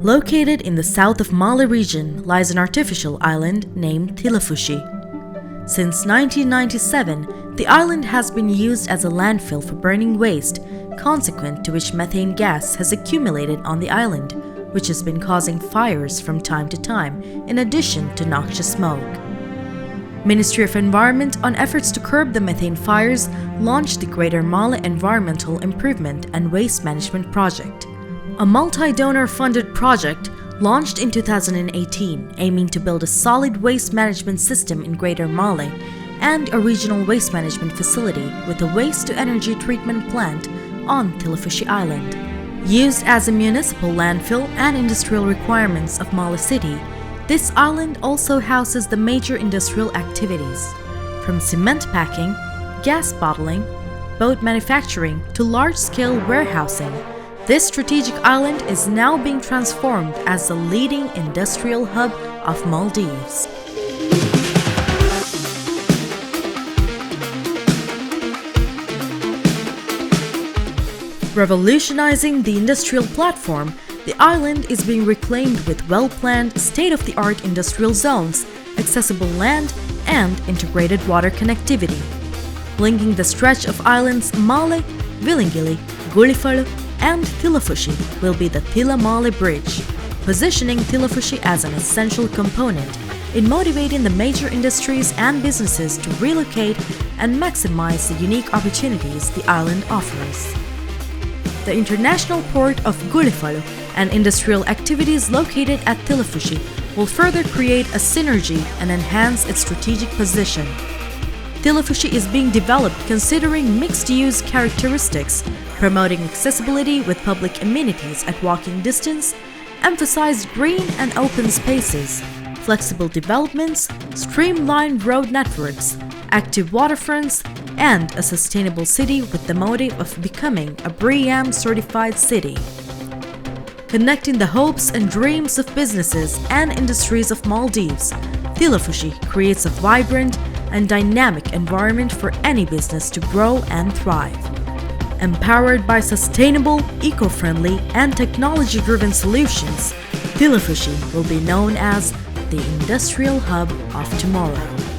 Located in the south of Mali region lies an artificial island named Thilafushi. Since 1997, the island has been used as a landfill for burning waste, consequent to which methane gas has accumulated on the island, which has been causing fires from time to time, in addition to noxious smoke. Ministry of Environment, on efforts to curb the methane fires, launched the Greater Mali Environmental Improvement and Waste Management Project, a multi-donor funded project launched in 2018 aiming to build a solid waste management system in Greater Mali and a regional waste management facility with a waste-to-energy treatment plant on Thilafushi Island. Used as a municipal landfill and industrial requirements of Mali City, this island also houses the major industrial activities, from cement packing, gas bottling, boat manufacturing to large-scale warehousing. This strategic island is now being transformed as the leading industrial hub of Maldives. Revolutionizing the industrial platform, the island is being reclaimed with well-planned, state-of-the-art industrial zones, accessible land, and integrated water connectivity. Linking the stretch of islands Mali, Vilingili, Gulifalu, and Thilafushi will be the Thila Mali Bridge, positioning Thilafushi as an essential component in motivating the major industries and businesses to relocate and maximize the unique opportunities the island offers. The international port of Gulifalu and industrial activities located at Thilafushi will further create a synergy and enhance its strategic position. Thilafushi is being developed considering mixed-use characteristics, promoting accessibility with public amenities at walking distance, emphasized green and open spaces, flexible developments, streamlined road networks, active waterfronts, and a sustainable city with the motive of becoming a BREEAM-certified city. Connecting the hopes and dreams of businesses and industries of Maldives, Thilafushi creates a vibrant and dynamic environment for any business to grow and thrive. Empowered by sustainable, eco-friendly, and technology-driven solutions, Thilafushi will be known as the industrial hub of tomorrow.